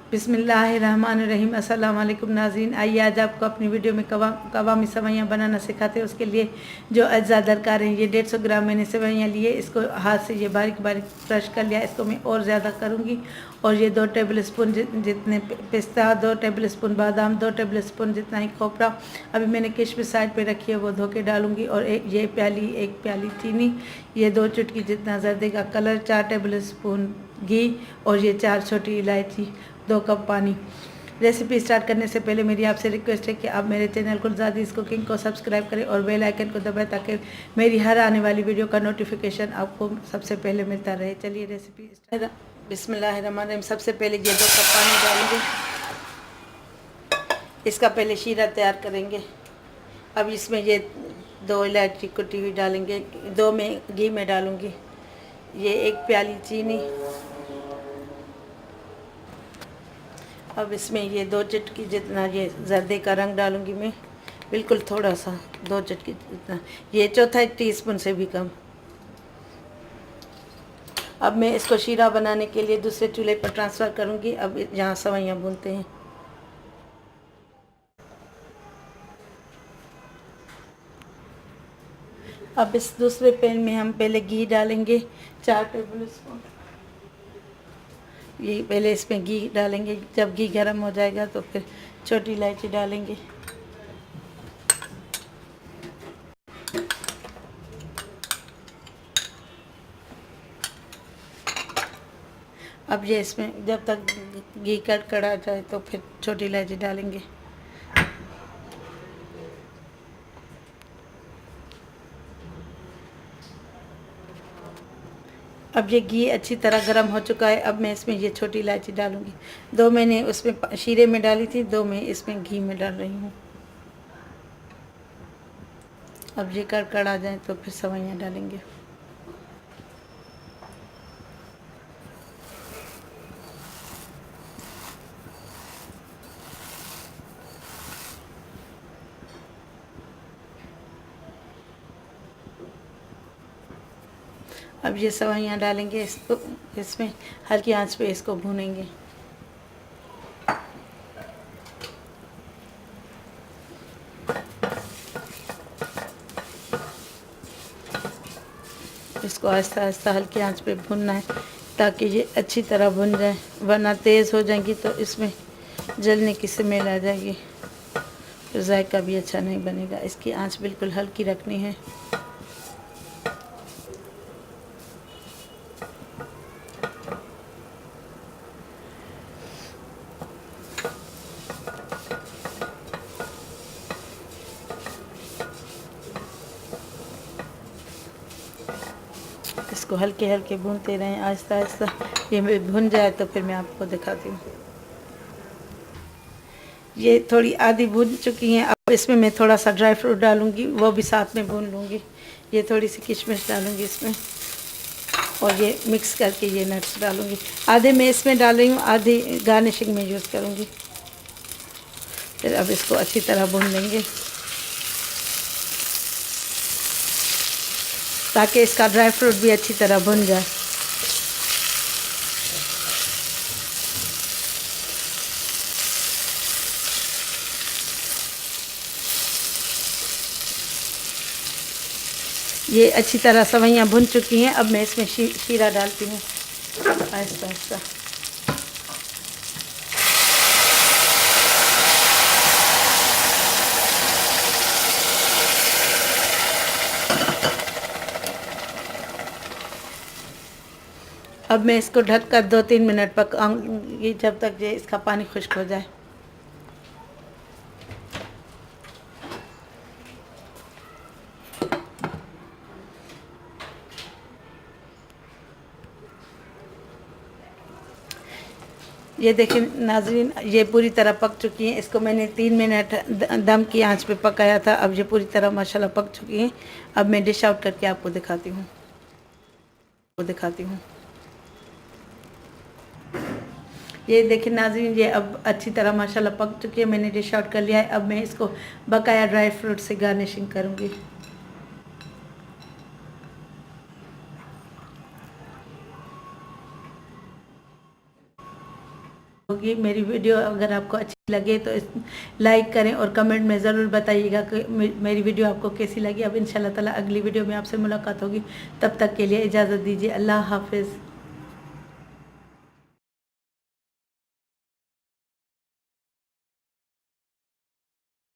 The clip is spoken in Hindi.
बिस्मिल्लाहिर्रहमानिर्रहीम। अस्सलाम वालेकुम नाज़रीन। आइए आज आपको अपनी वीडियो में कवामी सेवइयाँ बनाना सिखाते हैं। उसके लिए जो अज्जा दरकार हैं, ये 150 ग्राम मैंने सेवइयाँ लिए। इसको हाथ से ये बारीक बारीक क्रश कर लिया। इसको मैं और ज़्यादा करूँगी। और ये 2 टेबल स्पून जितने पिस्ता, 2 टेबल स्पून बादाम, 2 टेबल स्पून जितना ही खोपरा। अभी मैंने किशमिश साइड पे रखी है, वो धो के डालूँगी। और एक प्याली चीनी, ये 2 चुटकी जितना जर्दे का कलर, 4 टेबल स्पून घी और ये 4 छोटी इलायची, 2 कप पानी। रेसिपी स्टार्ट करने से पहले मेरी आपसे रिक्वेस्ट है कि आप मेरे चैनल गुलजादीज़ कुकिंग को सब्सक्राइब करें और बेल आइकन को दबाएं ताकि मेरी हर आने वाली वीडियो का नोटिफिकेशन आपको सबसे पहले मिलता रहे। चलिए रेसिपी स्टार्ट। बिस्मिल्लाहिर्रहमानिर्रहीम। सबसे पहले ये 2 कप पानी डालेंगे। इसका पहले शीरा तैयार करेंगे। अब इसमें ये 2 इलायची कुटी हुई डालेंगे, 2 में घी में डालूँगी। ये 1 प्याली चीनी। अब इसमें ये 2 चुटकी जितना ये जर्दे का रंग डालूंगी मैं, बिल्कुल थोड़ा सा, 2 चुटकी जितना, ये 1/4 टीस्पून से भी कम। अब मैं इसको शीरा बनाने के लिए दूसरे चूल्हे पर ट्रांसफ़र करूंगी। अब यहाँ सेवइयाँ भूनते हैं। अब इस दूसरे पैन में हम पहले घी डालेंगे, 4 टेबल स्पून। ये पहले इसमें घी डालेंगे। जब घी गर्म हो जाएगा तो फिर छोटी इलायची डालेंगे। अब ये इसमें जब तक घी कड़कड़ा जाए तो फिर छोटी इलायची डालेंगे। अब ये घी अच्छी तरह गर्म हो चुका है। अब मैं इसमें ये छोटी इलायची डालूंगी। 2 मैंने उसमें शीरे में डाली थी, 2 मैं इसमें घी में डाल रही हूँ। अब ये कड़कड़ा जाए तो फिर सेवइयाँ डालेंगे। अब ये सेवइयाँ डालेंगे। इसको इसमें हल्की आंच पे इसको भूनेंगे। इसको आहिस्ता आहिस्ता हल्की आंच पे भूनना है ताकि ये अच्छी तरह भुन जाए, वरना तेज़ हो जाएंगी तो इसमें जलने की स्मेल आ जाएगी, तो जायका भी अच्छा नहीं बनेगा। इसकी आंच बिल्कुल हल्की रखनी है। इसको हल्के हल्के भूनते रहें, आहिस्ता आहिस्ता। ये भुन जाए तो फिर मैं आपको दिखाती हूँ। ये थोड़ी आधी भून चुकी हैं। अब इसमें मैं थोड़ा सा ड्राई फ्रूट डालूँगी, वो भी साथ में भून लूँगी। ये थोड़ी सी किशमिश डालूँगी इसमें, और ये मिक्स करके ये नट्स डालूँगी। आधे मैं इसमें डाल रही हूँ, आधी गार्निशिंग में यूज़ करूँगी। फिर अब इसको अच्छी तरह भून लेंगे ताकि इसका ड्राई फ्रूट भी अच्छी तरह भुन जाए। ये अच्छी तरह सेवइयाँ भुन चुकी हैं। अब मैं इसमें शीरा डालती हूँ आहिस्ता आहिस्ता। अब मैं इसको ढककर 2-3 मिनट पकाऊंगी, जब तक ये इसका पानी खुश्क हो जाए। ये देखिए नाजरीन, ये पूरी तरह पक चुकी हैं। इसको मैंने 3 मिनट दम की आंच पे पकाया था। अब ये पूरी तरह माशाल्लाह पक चुकी हैं। अब मैं डिश आउट करके आपको दिखाती हूँ। ये देखिए नाज़रीन, ये अब अच्छी तरह माशाल्लाह पक चुकी है। मैंने डिश आउट कर लिया है। अब मैं इसको बकाया ड्राई फ्रूट से गार्निशिंग करूँगी। होगी। मेरी वीडियो अगर आपको अच्छी लगे तो लाइक करें और कमेंट में ज़रूर बताइएगा कि मेरी वीडियो आपको कैसी लगी। अब इंशाल्लाह ताला अगली वीडियो में आपसे मुलाकात होगी, तब तक के लिए इजाज़त दीजिए। अल्लाह हाफिज़।